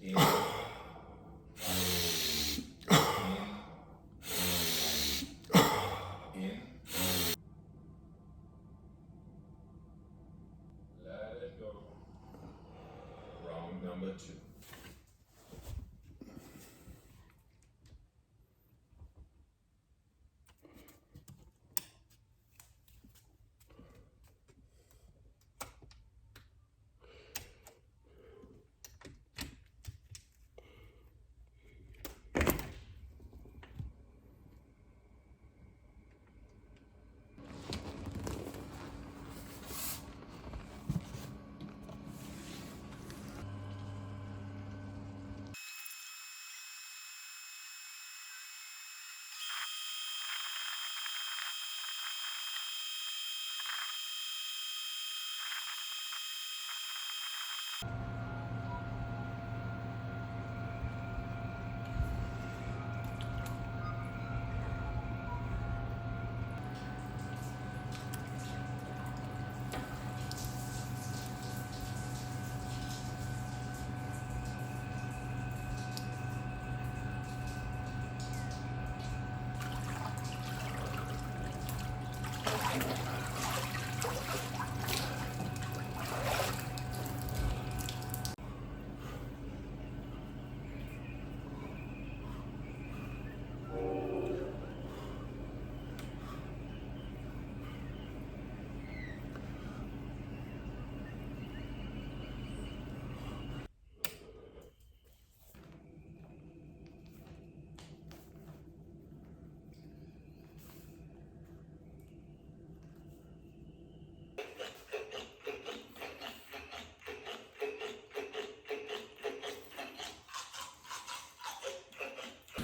In, in. Let it go. Round number 2.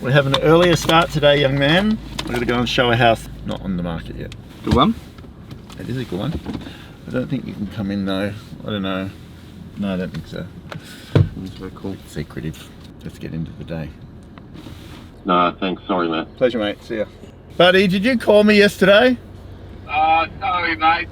We're having an earlier start today, young man. We're going to go and show a house not on the market yet. Good one? It is a good one. I don't think you can come in though. I don't know. No, I don't think so. That's very cool. It's secretive. Let's get into the day. No, thanks. Sorry, mate. Pleasure, mate. See ya. Buddy, did you call me yesterday? Sorry, mate.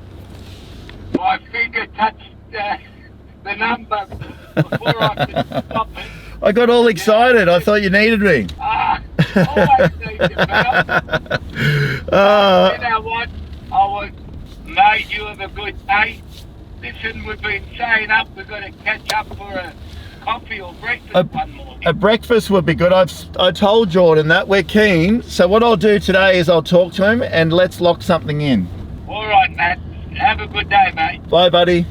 My finger touched the number before I could stop it. I got all excited. I thought you needed me. Always need you, pal. You know what? Mate, you have a good day. Listen, we've been staying up. We've got to catch up for a coffee or breakfast one morning. A breakfast would be good. I told Jordan that we're keen. So what I'll do today is I'll talk to him and let's lock something in. All right, Matt. Have a good day, mate. Bye, buddy.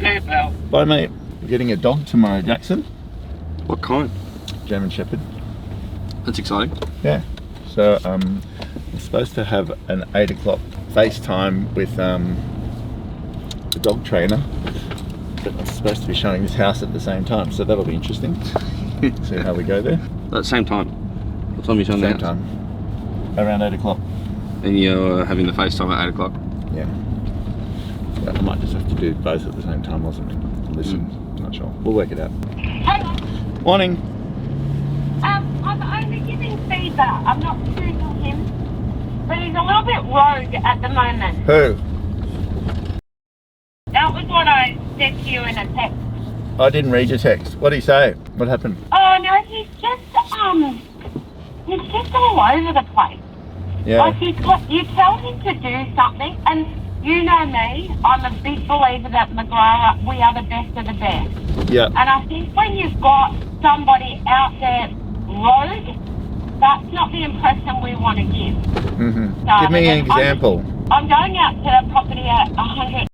See you, pal. Bye, mate. We're getting a dog tomorrow, Jackson. What kind? German Shepherd. That's exciting. Yeah. So we're supposed to have an 8 o'clock FaceTime with the dog trainer. But I'm supposed to be showing this house at the same time, so that'll be interesting. See how we go there. At the same time? What time are you showing the Same house? time. Around 8 o'clock. And you're having the FaceTime at 8 o'clock? Yeah. So I might just have to do both at the same time or something. Listen, not sure. We'll work it out. Hello. Morning. I'm only giving feedback. I'm not choosing him, but he's a little bit rogue at the moment. Who? That was what I said to you in a text. I didn't read your text. What did he say? What happened? Oh no, he's just all over the place. Yeah. Like you tell him to do something, and you know me, I'm a big believer that McGrath, we are the best of the best. Yeah. And I think when you've got somebody out there rogue, that's not the impression we want to give. Mm-hmm. So, Give me an example. I'm going out to the property at 100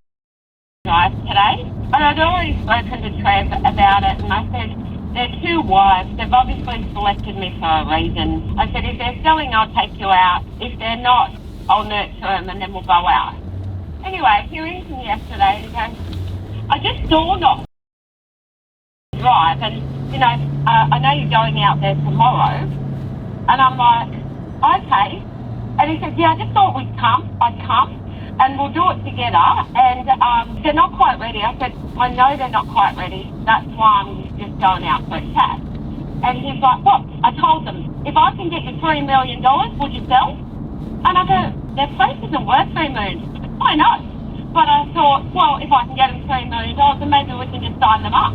Drive today, and I'd already spoken to Trev about it, and I said, they're two wives, they've obviously selected me for a reason. I said, if they're selling, I'll take you out. If they're not, I'll nurture them and then we'll go out. Anyway, he rings me yesterday and he goes, I just door knocked drive, and you know, I know you're going out there tomorrow. And I'm like, okay. And he said, yeah, I just thought I'd come and we'll do it together. And they're not quite ready. I said, I know they're not quite ready. That's why I'm just going out for a chat. And he's like, what? I told them, if I can get you $3 million, would you sell? And I go, their place isn't worth $3 million. I know. But I thought, well, if I can get them $3 million, then maybe we can just sign them up.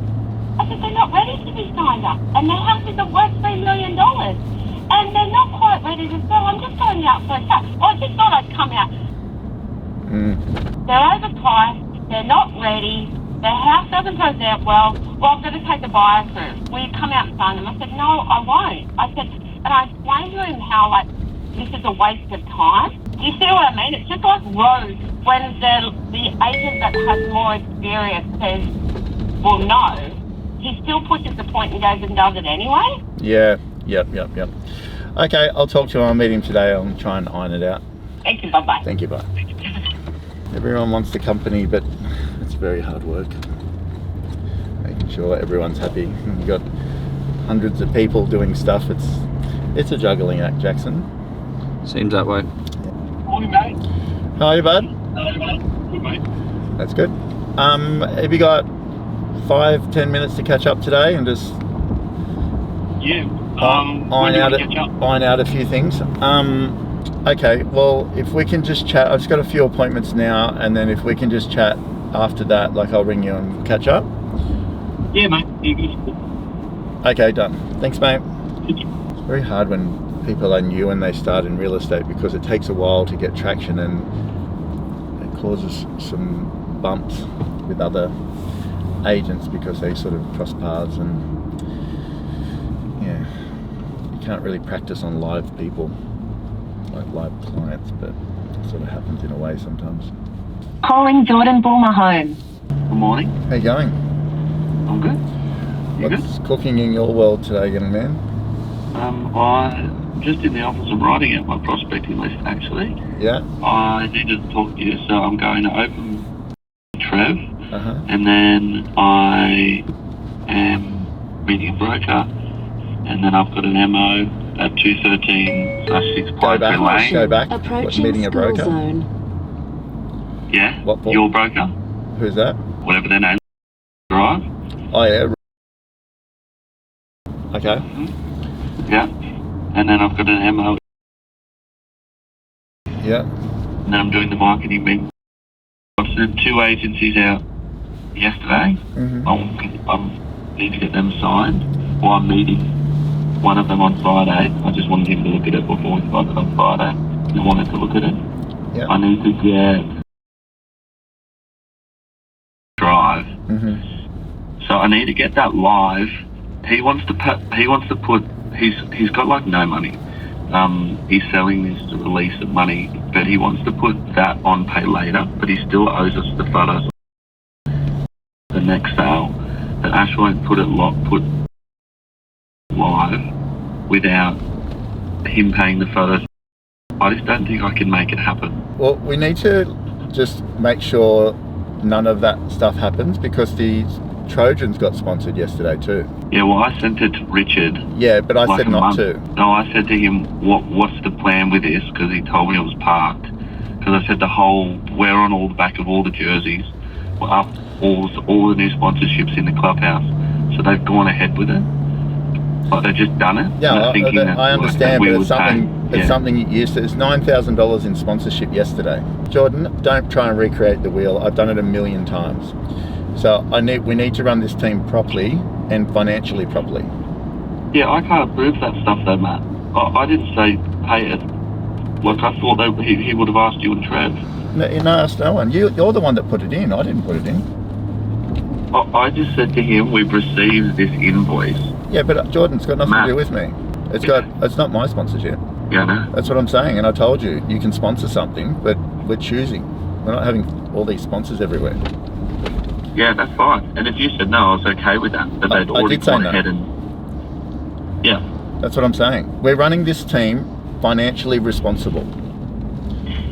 I said, they're not ready to be signed up. And their houses are worth $3 million. And they're not quite ready to sell. I'm just going out for a chat. Well, I just thought I'd come out. They're overpriced. They're not ready. Their house doesn't present well. Well, I've got to take the buyer through. Will you come out and sign them? I said, no, I won't. I said, and I explained to him how, like, this is a waste of time. Do you see what I mean? It's just like roads. When the agent that has more experience says, well, no, he still pushes the point and goes and does it anyway. Yeah, yep. Okay, I'll talk to him. I'll meet him today. I'll try and iron it out. Thank you, bye-bye. Thank you, bye. Everyone wants the company, but it's very hard work. Making sure everyone's happy. You've got hundreds of people doing stuff. It's a juggling act, Jackson. Seems that way. Morning, mate. How are you, bud? Good, mate. That's good. Have you got 5-10 minutes to catch up today and just Yeah. iron out a few things? Okay, well, if we can just chat, I've just got a few appointments now, and then if we can just chat after that, like I'll ring you and catch up. Yeah, mate. Yeah, good. Okay, done. Thanks, mate. It's very hard when people are new and they start in real estate because it takes a while to get traction, and it causes some bumps with other agents because they sort of cross paths, and yeah, you can't really practice on live people, like live clients, but it sort of happens in a way sometimes. Calling Jordan Bulmer home. Good morning. How you going? I'm good. You What's cooking in your world today, young man? I'm just in the office of writing out my prospecting list, actually. Yeah? I needed to talk to you, so I'm going to open Trev, Uh-huh. and then I am meeting a broker, and then I've got an MO at 213/6 Go Pine Tree back. Lane. Go back. Approaching Meeting a school broker? zone. Yeah, What for? your broker, Who's that? whatever their name is, right? Oh, yeah. Okay. Yeah. And then I've got an MO, Yeah. and then I'm doing the marketing meeting. I've sent 2 agencies out yesterday. Mm-hmm. I need to get them signed. Well, I'm meeting one of them on Friday. I just wanted him to look at it before we started on Friday. He wanted to look at it. Yeah. I need to get Drive. Mm-hmm. So I need to get that live. He wants to put. He's got like no money. He's selling this to release the money, but he wants to put that on pay later. But he still owes us the photos. The next sale, but Ash won't put live without him paying the photos. I just don't think I can make it happen. Well, we need to just make sure none of that stuff happens because the Trojans got sponsored yesterday too. Yeah, well, I sent it to Richard. Yeah, but I like said a not month. to. No, I said to him, what's the plan with this? Because he told me it was parked. Because I said we're on all the back of all the jerseys. We're up all the new sponsorships in the clubhouse. So they've gone ahead with it. Like they've just done it. Yeah, I understand, but it's pay. something you used to. It's $9,000 in sponsorship yesterday. Jordan, don't try and recreate the wheel. I've done it a million times. So we need to run this team properly and financially properly. Yeah, I can't approve that stuff though, Matt. I didn't say pay it. Like I thought he would have asked you and Trev. No, ask no one. You're the one that put it in. I didn't put it in. I just said to him, we've received this invoice. Yeah, but Jordan's got nothing Matt. to do with me. It's not my sponsorship. Yeah, no. That's what I'm saying. And I told you can sponsor something, but we're choosing. We're not having all these sponsors everywhere. Yeah, that's fine. And if you said no, I was okay with that. But they'd I already did say gone no. ahead and... Yeah. That's what I'm saying. We're running this team financially responsible.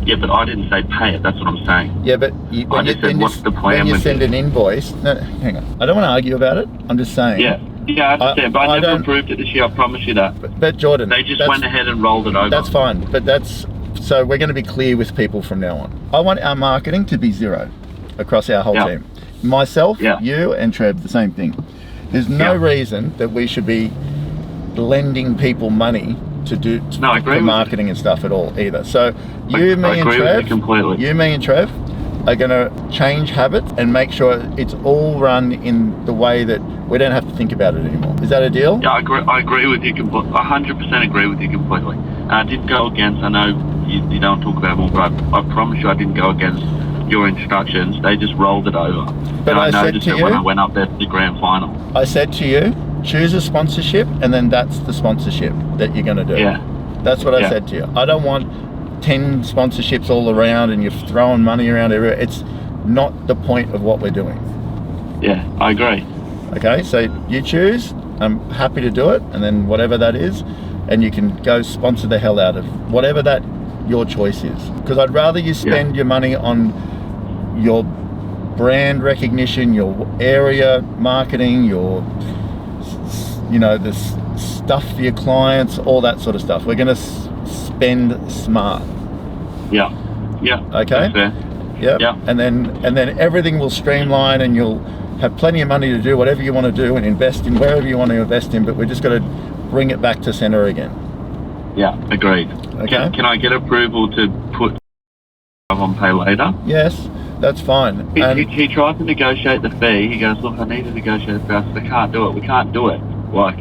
Yeah, but I didn't say pay it. That's what I'm saying. Yeah, but I just said, what's the plan when you with send it? an invoice... No, hang on. I don't want to argue about it. I'm just saying. Yeah, I understand. But I never don't- approved it this year. I promise you that. But Jordan... They just went ahead and rolled it over. That's fine. But so we're going to be clear with people from now on. I want our marketing to be zero across our whole Yeah. team. Myself, Yeah. you, and Trev, the same thing. There's no Yeah. reason that we should be lending people money to do No, I agree for with marketing and stuff at all either. So I agree with you completely. you, me, and Trev, are going to change habits and make sure it's all run in the way that we don't have to think about it anymore. Is that a deal? Yeah, I agree with you completely. 100% agree with you completely. I didn't go against, I know you don't talk about it more, but I promise you I didn't go against your instructions. They just rolled it over. But and I said noticed to it you, when I went up there to the grand final. I said to you, choose a sponsorship and then that's the sponsorship that you're going to do. Yeah. That's what I Yeah. said to you. I don't want 10 sponsorships all around and you're throwing money around everywhere. It's not the point of what we're doing. Yeah, I agree. Okay, so you choose. I'm happy to do it, and then whatever that is, and you can go sponsor the hell out of whatever that your choice is. Because I'd rather you spend your money on your brand recognition, your area marketing, your, you know, the stuff for your clients, all that sort of stuff. We're going to spend smart. Yeah. Yeah. Okay. That's fair. Yeah. Yeah. And then everything will streamline, and you'll have plenty of money to do whatever you want to do and invest in wherever you want to invest in. But we're just going to bring it back to center again. Yeah. Agreed. Okay. Can I get approval to put on pay later? Yes, that's fine. He tried to negotiate the fee. He goes, look, I need to negotiate the fee. I said, I can't do it. We can't do it. Like,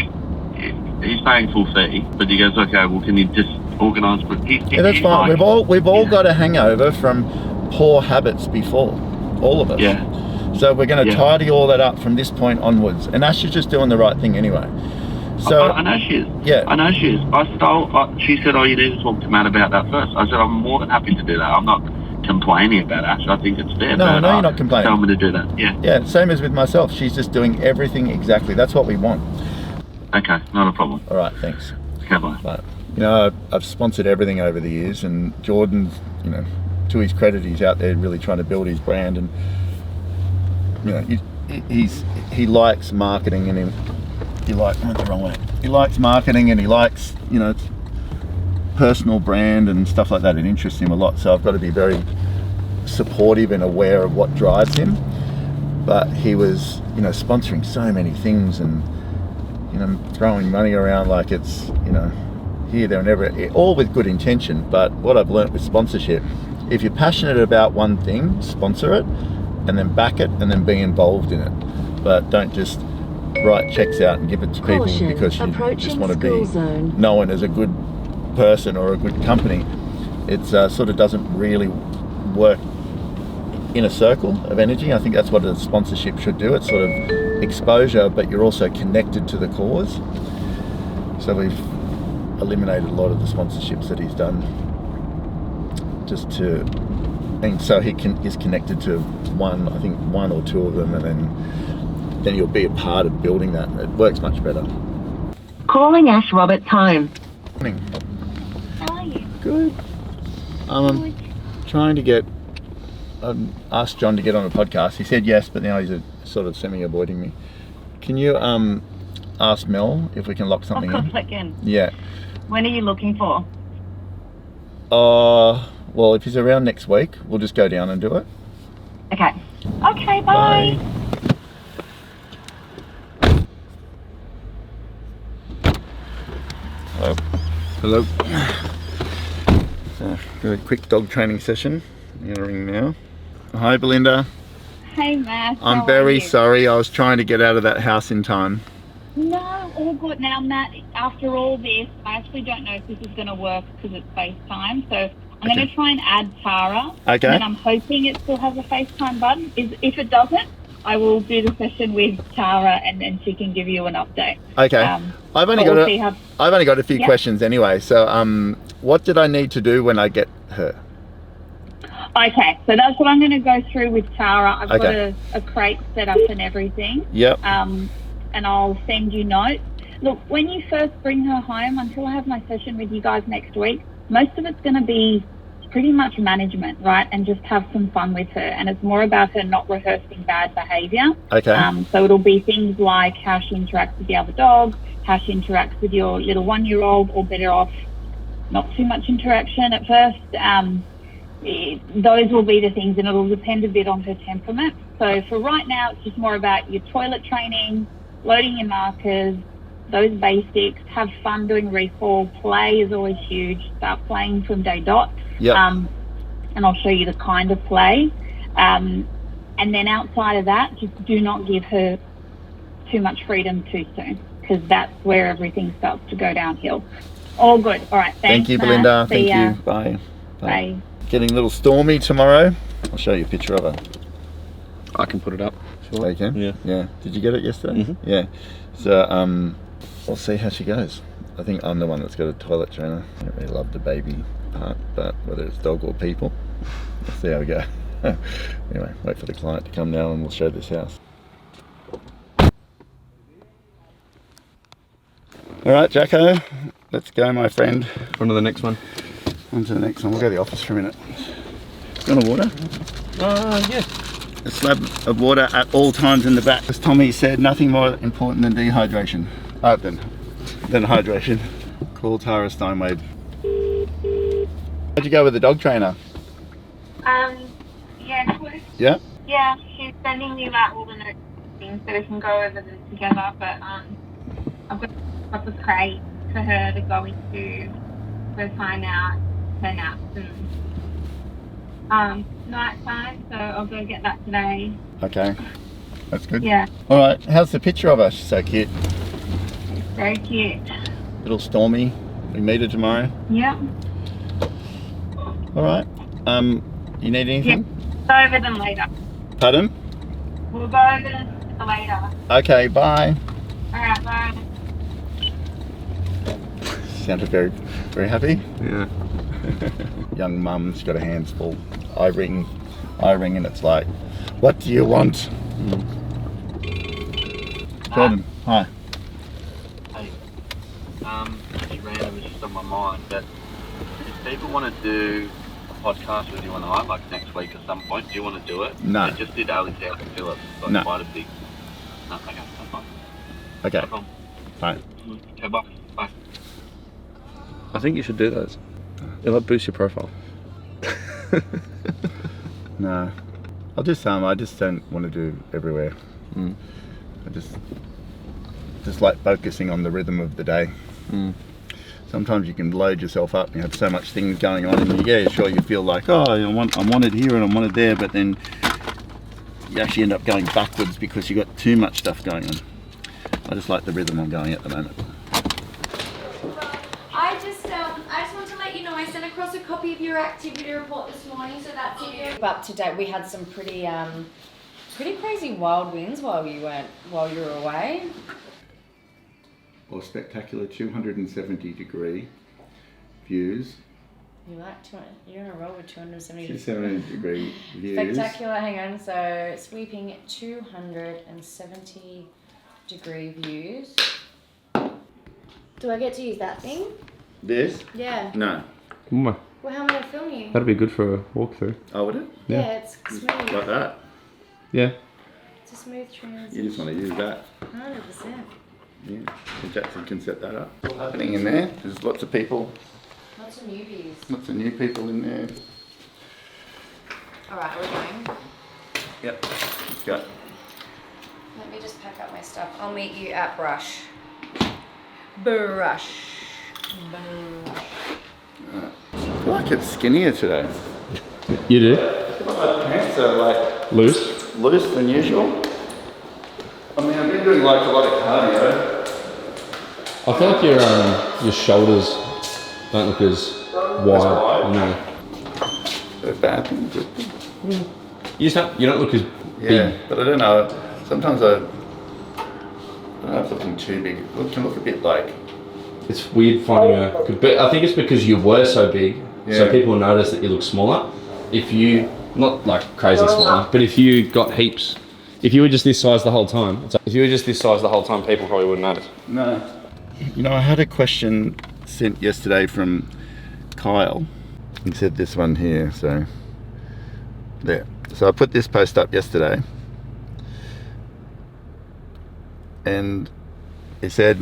he's paying full fee, but he goes, okay, well, can you just organise? Yeah, that's fine. We've all got a hangover from poor habits before, all of us. Yeah. So we're going to tidy all that up from this point onwards. And Ash is just doing the right thing anyway. So I know she is. Yeah. I know she is. She said, oh, you need to talk to Matt about that first. I said, I'm more than happy to do that. I'm not complaining about Ash. I think it's fair. No, but, you're not complaining. Tell me to do that. Yeah. Yeah, same as with myself. She's just doing everything exactly. That's what we want. Okay, not a problem. All right, thanks. Okay, bye. But, you know, I've sponsored everything over the years, and Jordan's, you know, to his credit, he's out there really trying to build his brand, and you know, he likes marketing, and I went the wrong way. He likes marketing, and he likes, you know, personal brand and stuff like that. It interests him a lot. So I've got to be very supportive and aware of what drives him. But he was, you know, sponsoring so many things, and you know, throwing money around like it's, you know, here, there, and everywhere, all with good intention. But what I've learnt with sponsorship, if you're passionate about one thing, sponsor it, and then back it, and then be involved in it. But don't just write checks out and give it to people because you just want to be known as a good person or a good company. It sort of doesn't really work in a circle of energy. I think that's what a sponsorship should do. It's sort of exposure, but you're also connected to the cause. So we've eliminated a lot of the sponsorships that he's done, just to, and so is connected to one or two of them, and then you'll be a part of building that. It works much better. Calling Ash Roberts home. Morning. How are you? Good. I'm trying to get. Asked John to get on a podcast. He said yes, but now he's sort of semi-avoiding me. Can you ask Mel if we can lock something in? Of course I can. Yeah. When are you looking for? Well, if he's around next week, we'll just go down and do it. Okay. Okay, bye. Hello. So, a quick dog training session. I'm gonna ring now. Hi, Belinda. Hey, Matt. I'm very sorry. I was trying to get out of that house in time. No, all good now, Matt. After all this, I actually don't know if this is going to work because it's FaceTime. So I'm going to try and add Tara. Okay. And I'm hoping it still has a FaceTime button. If it doesn't, I will do the session with Tara, and then she can give you an update. Okay. I've only got a few questions anyway. So, what did I need to do when I get her? Okay, so that's what I'm going to go through with Tara. I've got a crate set up and everything. Yep. And I'll send you notes. Look, when you first bring her home, until I have my session with you guys next week, most of it's going to be pretty much management, right? And just have some fun with her. And it's more about her not rehearsing bad behaviour. Okay. So it'll be things like how she interacts with the other dog, how she interacts with your little 1-year-old, or better off, not too much interaction at first. Those will be the things, and it'll depend a bit on her temperament. So for right now, it's just more about your toilet training, loading your markers, those basics. Have fun doing recall. Play is always huge. Start playing from day dot. Yep. And I'll show you the kind of play. And then outside of that, just do not give her too much freedom too soon, because that's where everything starts to go downhill. All good. All right. Thank Thanks, you, Matt. Belinda. See Thank ya. you. Bye. Bye. Getting a little stormy tomorrow. I'll show you a picture of her. I can put it up. Oh, you can? Yeah. Yeah. Did you get it yesterday? Mhm. Yeah. So we'll see how she goes. I think I'm the one that's got a toilet trainer. I don't really love the baby part, but whether it's dog or people, we'll see how we go. Anyway, wait for the client to come now and we'll show this house. All right, Jacko, let's go, my friend. On to the next one. On to the next one. We'll go to the office for a minute. You want a water? Yeah. A slab of water at all times in the back. As Tommy said, nothing more important than dehydration. Than hydration. Call Tara Steinwade. How'd you go with the dog trainer? Yeah, please. Yeah? Yeah, she's sending me like all the notes things so we can go over them together, but I've got a crate for her to go into to find out her naps and night time, so I'll go get that today. Okay. That's good. Yeah, All right. How's the picture of her? She's so cute. very cute. Little stormy. We meet her tomorrow. Yep. All right. You need anything? Go over them later. Pardon? We'll go over them later. Okay, bye. Alright, bye. She sounded very, very happy. Yeah. Young mum's got her hands full. I ring and it's like, what do you want? Jordan, hi. Hey, it's random, it's just on my mind, but if people want to do a podcast with you and I, like next week at some point, do you want to do it? No. They just did Alexander Phillips, like No. quite a big... No, okay, that's fine. Okay, No problem. fine. Okay, bye. Bye. I think you should do those. It'll boost your profile. No, I'll do some. I just don't want to do everywhere. Mm. I just like focusing on the rhythm of the day. Mm. Sometimes you can load yourself up and you have so much things going on, and you feel like, oh, I'm wanted here and I'm wanted there, but then you actually end up going backwards because you got too much stuff going on. I just like the rhythm I'm going at the moment. I just want to let you know I sent across a copy of your activity report this morning, so that's it. Up to date, we had some pretty crazy wild winds while you were away. Or spectacular 270 degree views. You're gonna roll with 270. 270 degree views. Spectacular. Hang on. So sweeping 270 degree views. Do I get to use that thing? This? Yeah. No. Well, Well, how am I going to film you? that'd be good for a walkthrough. Oh, would it? Yeah, it's smooth. Like that? Yeah. It's a smooth transition. You just want to use that. 100%. Yeah. And Jackson can set that up. What's happening in there? There's lots of people. Lots of newbies. Lots of new people in there. All right, we're going. Yep. Let's go. Let me just pack up my stuff. I'll meet you at Brush. Brush. I feel like it's skinnier today. You do? My pants are like Loose? loose than usual. I mean, I've been doing like a lot of cardio. I feel like your shoulders don't look as wide. wide? No. So bad thing, good thing. You don't look as Yeah, big. but I don't know. Sometimes I don't know if looking too big. It can look a bit like. It's weird finding but I think it's because you were so big, so Yeah. people notice that you look smaller. If you, not like crazy smaller, but if you got heaps, if you were just this size the whole time, people probably wouldn't notice. No. You know, I had a question sent yesterday from Kyle. He said this one here, so there. So I put this post up yesterday, and he said,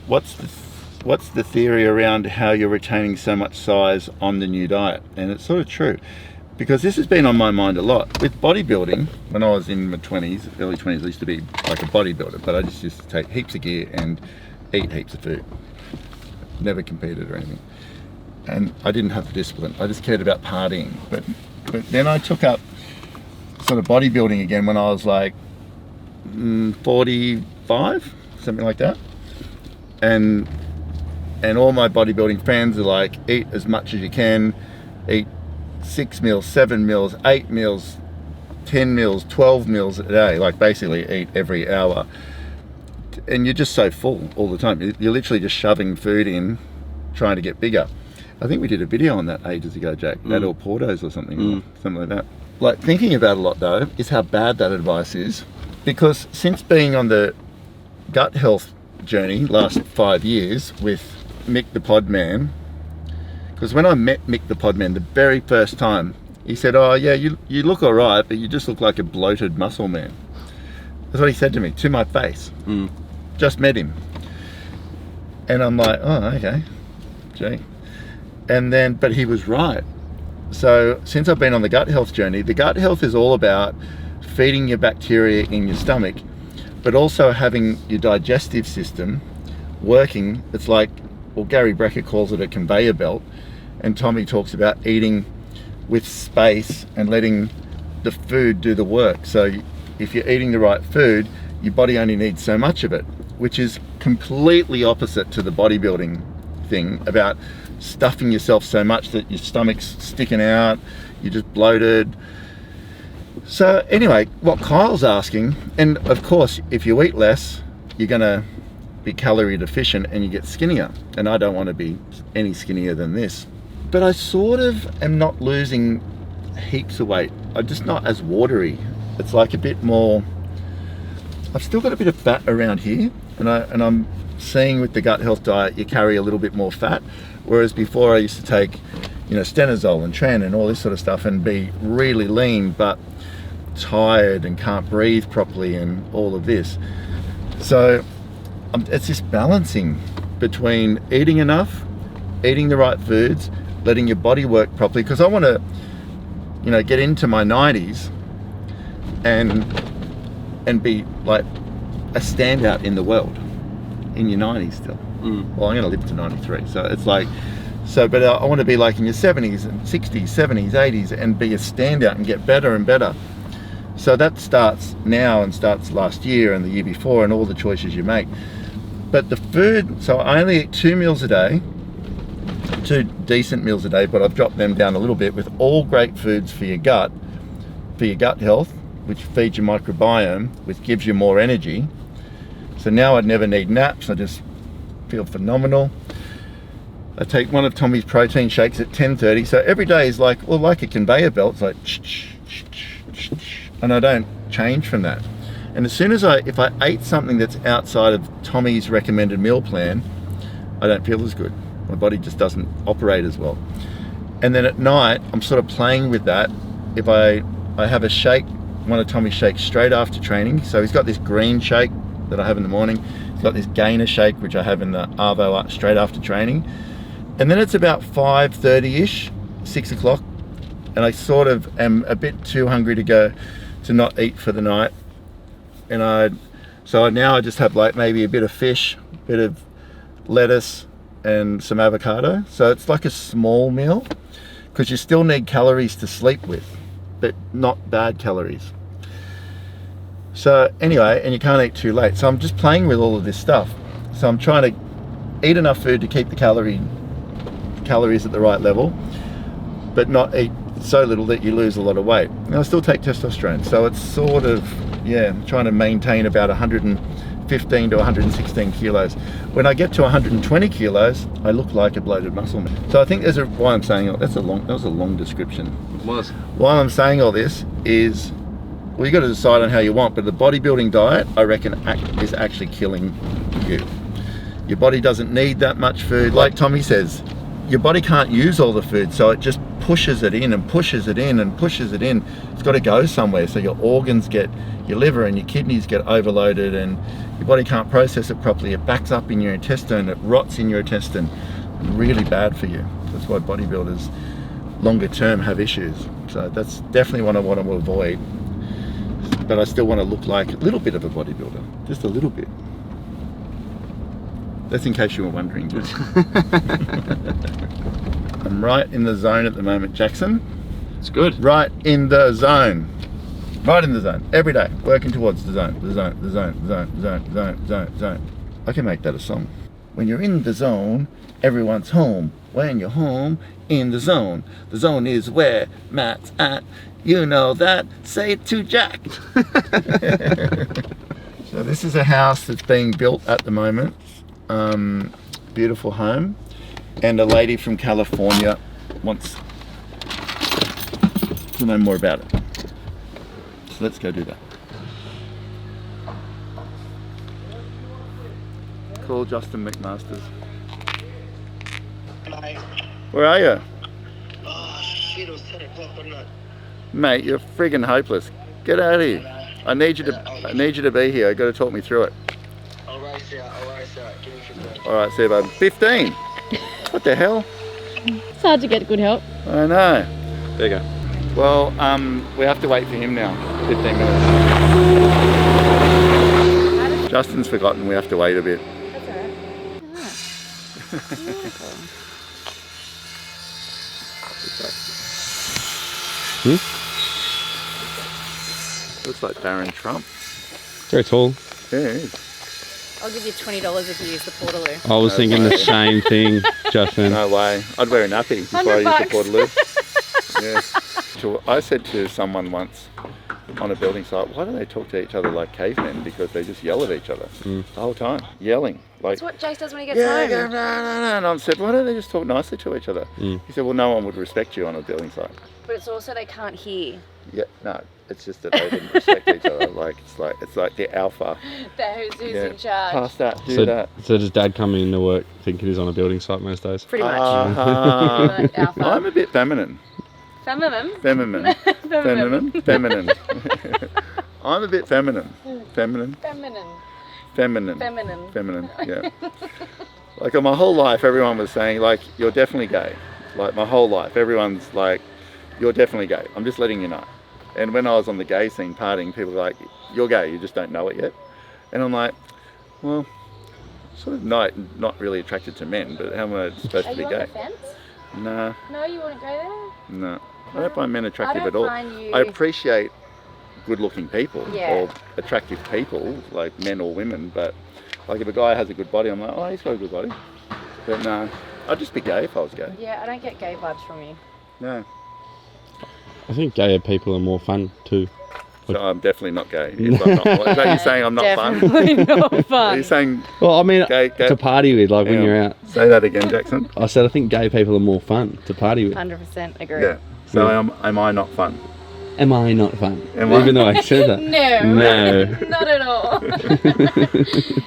what's the theory around how you're retaining so much size on the new diet? And it's sort of true, because this has been on my mind a lot. With bodybuilding, when I was in my 20s, early 20s, I used to be like a bodybuilder, but I just used to take heaps of gear and eat heaps of food. Never competed or anything. And I didn't have the discipline. I just cared about partying. But then I took up sort of bodybuilding again when I was like 45, something like that. And all my bodybuilding friends are like, eat as much as you can, eat 6 meals, 7 meals, 8 meals, 10 meals, 12 meals a day, like basically eat every hour. And you're just so full all the time. You're literally just shoving food in, trying to get bigger. I think we did a video on that ages ago, Jack, at El Portos or something, something like that. Like, thinking about it a lot though, is how bad that advice is. Because since being on the gut health journey last 5 years with Mick the Podman, because when I met Mick the Podman the very first time, he said, oh yeah, you look all right, but you just look like a bloated muscle man. That's what he said to me, to my face. Just met him. And I'm like, oh, okay, gee. And then, but he was right. So since I've been on the gut health journey, the gut health is all about feeding your bacteria in your stomach, but also having your digestive system working. It's like, well, Gary Brecker calls it a conveyor belt, and Tommy talks about eating with space and letting the food do the work. So if you're eating the right food, your body only needs so much of it, which is completely opposite to the bodybuilding thing about stuffing yourself so much that your stomach's sticking out, you're just bloated. So anyway, what Kyle's asking, and of course if you eat less you're gonna be calorie deficient and you get skinnier, and I don't want to be any skinnier than this, but I sort of am not losing heaps of weight. I'm just not as watery. It's like a bit more, I've still got a bit of fat around here, and I'm seeing with the gut health diet you carry a little bit more fat, whereas before I used to take, you know, Stenazole and Tren and all this sort of stuff and be really lean but tired and can't breathe properly and all of this. So it's this balancing between eating enough, eating the right foods, letting your body work properly, because I want to, you know, get into my 90s and be like a standout in the world in your 90s still. Well, I'm going to live to 93, so it's like, so, but I want to be like in your 70s and 60s, 70s, 80s, and be a standout and get better and better. So that starts now and starts last year and the year before, and all the choices you make. But the food, so I only eat 2 meals a day, 2 decent meals a day, but I've dropped them down a little bit, with all great foods for your gut health, which feeds your microbiome, which gives you more energy. So now I'd never need naps, I just feel phenomenal. I take one of Tommy's protein shakes at 10:30, so every day is like, well, like a conveyor belt. It's like, and I don't change from that. And as soon as if I ate something that's outside of Tommy's recommended meal plan, I don't feel as good. My body just doesn't operate as well. And then at night, I'm sort of playing with that. If I have a shake, one of Tommy's shakes straight after training. So he's got this green shake that I have in the morning. He's got this gainer shake, which I have in the Arvo straight after training. And then it's about 5:30ish, 6 o'clock, and I sort of am a bit too hungry to not eat for the night. And so now I just have like maybe a bit of fish, a bit of lettuce and some avocado. So it's like a small meal, because you still need calories to sleep with, but not bad calories. So anyway, and you can't eat too late. So I'm just playing with all of this stuff. So I'm trying to eat enough food to keep the calories at the right level, but not eat so little that you lose a lot of weight. And I still take testosterone, so it's sort of, yeah, trying to maintain about 115 to 116 kilos. When I get to 120 kilos, I look like a bloated muscle man. So I think why I'm saying, that was a long description. It was. Why I'm saying all this is, well, you got to decide on how you want, but the bodybuilding diet, I reckon, is actually killing you. Your body doesn't need that much food. Like Tommy says, your body can't use all the food, so it just pushes it in and pushes it in and pushes it in. It's got to go somewhere, so your organs your liver and your kidneys get overloaded, and your body can't process it properly. It backs up in your intestine, it rots in your intestine. Really bad for you. That's why bodybuilders longer term have issues. So that's definitely what I want to avoid. But I still want to look like a little bit of a bodybuilder, just a little bit. That's in case you were wondering. I'm right in the zone at the moment, Jackson. It's good. Right in the zone. Right in the zone. Every day. Working towards the zone. The zone. The zone. The zone. The zone. The zone. The zone. The zone. I can make that a song. When you're in the zone, everyone's home. When you're home, in the zone. The zone is where Matt's at. You know that. Say it to Jack. So this is a house that's being built at the moment. Beautiful home. And a lady from California wants to know more about it. So let's go do that. Call Justin McMasters. Mate. Where are you? Oh shit, it was 10 o'clock, wasn't it? Mate, you're friggin' hopeless. Get out of here. I need you to be here. You got to talk me through it. I'll race out. Give me 15. Alright, see you, bud. 15? What the hell? It's hard to get good help. I know. There you go. Well, we have to wait for him now. 15 minutes. Justin's forgotten we have to wait a bit. That's alright. Looks like Barron Trump. Very tall. Yeah, he is. I'll give you $20 if you use the Portaloo. I was thinking the same thing, Justin. No way. I'd wear a nappy before I use the Portaloo. Yeah. So I said to someone once on a building site, why do they talk to each other like cavemen? Because they just yell at each other the whole time, yelling. Like, That's what Jace does when he gets home. no. And I said, why don't they just talk nicely to each other? He said, well, no one would respect you on a building site. But it's also they can't hear. Yeah, no, it's just that they didn't respect each other. It's like the alpha. That who's in charge. Pass that, do that. So does Dad come into work thinking he's on a building site most days? Pretty much. Uh-huh. Alpha. I'm a bit feminine. Feminine. Feminine. I'm a bit feminine. Feminine. Yeah. Like my whole life, everyone was saying like, you're definitely gay. Like my whole life, everyone's like, you're definitely gay. I'm just letting you know. And when I was on the gay scene partying, people were like, you're gay, you just don't know it yet. And I'm like, well, sort of not really attracted to men, but how am I supposed to be gay? Are you on the fence? Nah. No, you wouldn't go there? No. I don't find men attractive at all. Find you... I appreciate good-looking people Yeah. or attractive people, like men or women, but like if a guy has a good body, I'm like, oh, he's got a good body. But no, I'd just be gay if I was gay. Yeah, I don't get gay vibes from you. No. I think gayer people are more fun too. So I'm definitely not gay. If I'm not, is that you saying I'm not fun? Definitely not fun. Are you saying Well, I mean, gay? to party with, like when you're out. Say that again, Jackson. I said I think gay people are more fun to party with. 100% agree. Yeah. So am I not fun? Am I not fun? Even though I said that. No. Not at all.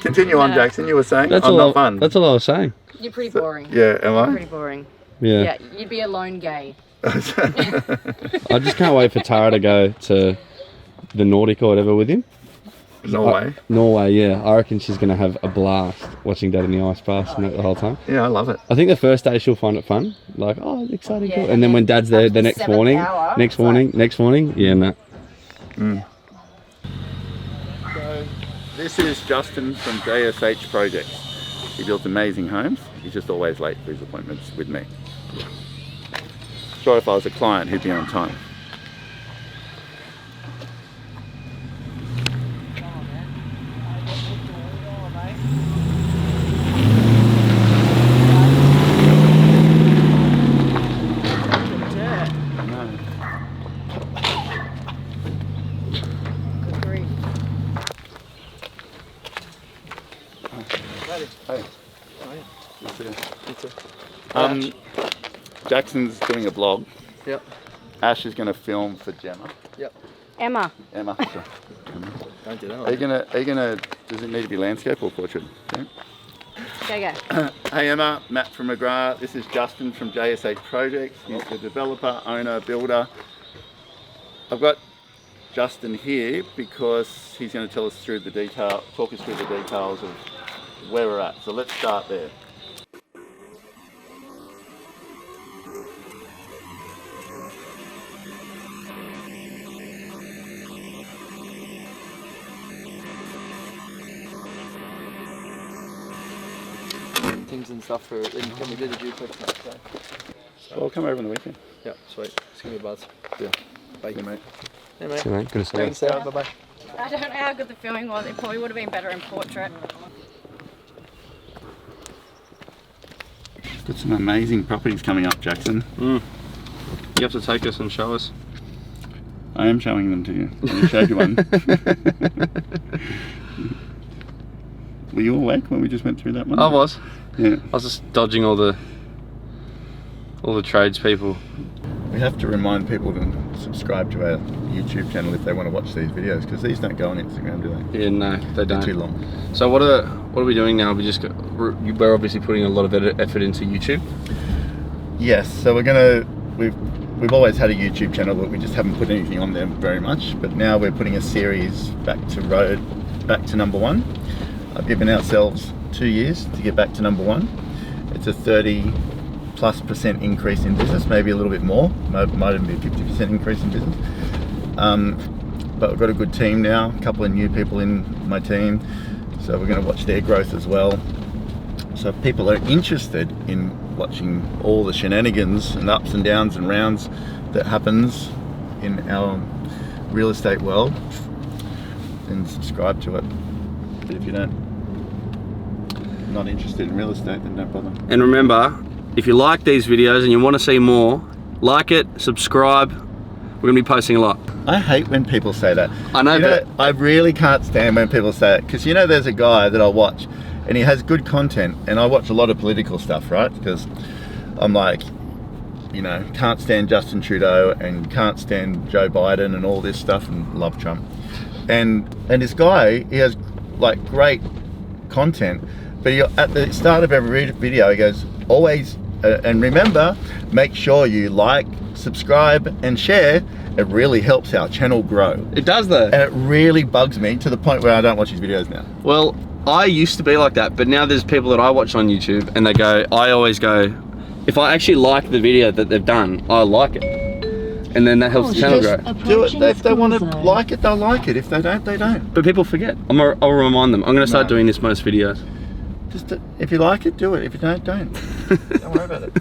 Continue on, Jackson. You were saying That's I'm all not fun. That's all I was saying. You're pretty boring. Yeah, am I? You're pretty boring. Yeah. Yeah, you'd be a lone gay. I just can't wait for Tara to go to the Nordic or whatever with him. Norway. Norway, yeah. I reckon she's going to have a blast watching Dad in the ice bath and that the whole time. Yeah, I love it. I think the first day she'll find it fun. Like, oh, exciting, Yeah, cool. And then when Dad's there after the the next 7th morning, hour, next morning, yeah, no. So this is Justin from JSH Projects. He builds amazing homes. He's just always late for his appointments with me. Sure, if I was a client, he'd be on time. Hey. Jackson's doing a vlog. Yep. Ash is going to film for Gemma. Yep. Emma. Emma. Don't do that. Are you gonna? Does it need to be landscape or portrait? Okay. Go. Hey Emma, Matt from McGrath. This is Justin from JSH Projects. He's the developer, owner, builder. I've got Justin here because he's going to talk us through the details of where we're at. So let's start there. Things and stuff for when we do the duplex. So I'll come over on the weekend. Yep, sweet. Just give me a buzz. Yeah. Bye, mate. Hey, mate. See you, mate. Good to see you. Thanks, Sarah. Bye-bye. I don't know how good the filming was. It probably would have been better in portrait. Got some amazing properties coming up, Jackson. You have to take us and show us. I am showing them to you. I showed you one. Were you awake when we just went through that one? I was. Yeah. I was just dodging all the tradespeople. We have to remind people to subscribe to our YouTube channel if they want to watch these videos, because these don't go on Instagram, do they? Yeah, no, they They're don't. too long. So what are we doing now? We're obviously putting a lot of effort into YouTube. Yes, so we've always had a YouTube channel, but we just haven't put anything on there very much. But now we're putting a series back to number one. I've given ourselves 2 years to get back to number one. It's a 30+% increase in business, maybe a little bit more. Might even be a 50% increase in business. But we've got a good team now, a couple of new people in my team, so we're going to watch their growth as well. So if people are interested in watching all the shenanigans and ups and downs and rounds that happens in our real estate world, then subscribe to it. But if you're not interested in real estate, then don't bother. And remember, if you like these videos and you want to see more, like it, subscribe. We're going to be posting a lot. I hate when people say that. I know, but I really can't stand when people say it, because there's a guy that I watch and he has good content, and I watch a lot of political stuff, right? Because I'm like, can't stand Justin Trudeau and can't stand Joe Biden and all this stuff, and love Trump. And this guy, he has like great content, but at the start of every video he goes, always and remember, make sure you like, subscribe and share. It really helps our channel grow. It does though. And it really bugs me to the point where I don't watch his videos now. Well, I used to be like that, but now there's people that I watch on YouTube and I always go, if I actually like the video that they've done, I like it. And then that helps the channel grow. Do it. If they want to like it, they'll like it. If they don't, they don't. But people forget. I'll remind them. I'm going to start doing this most videos. Just if you like it, do it. If you don't, don't. Don't worry about it.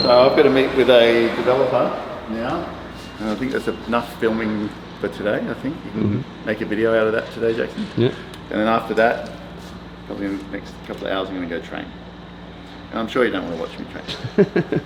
So I've got to meet with a developer now. And I think that's enough filming for today. I think you can make a video out of that today, Jackson. Yeah. And then after that, probably in the next couple of hours, I'm going to go train. And I'm sure you don't want to watch me train.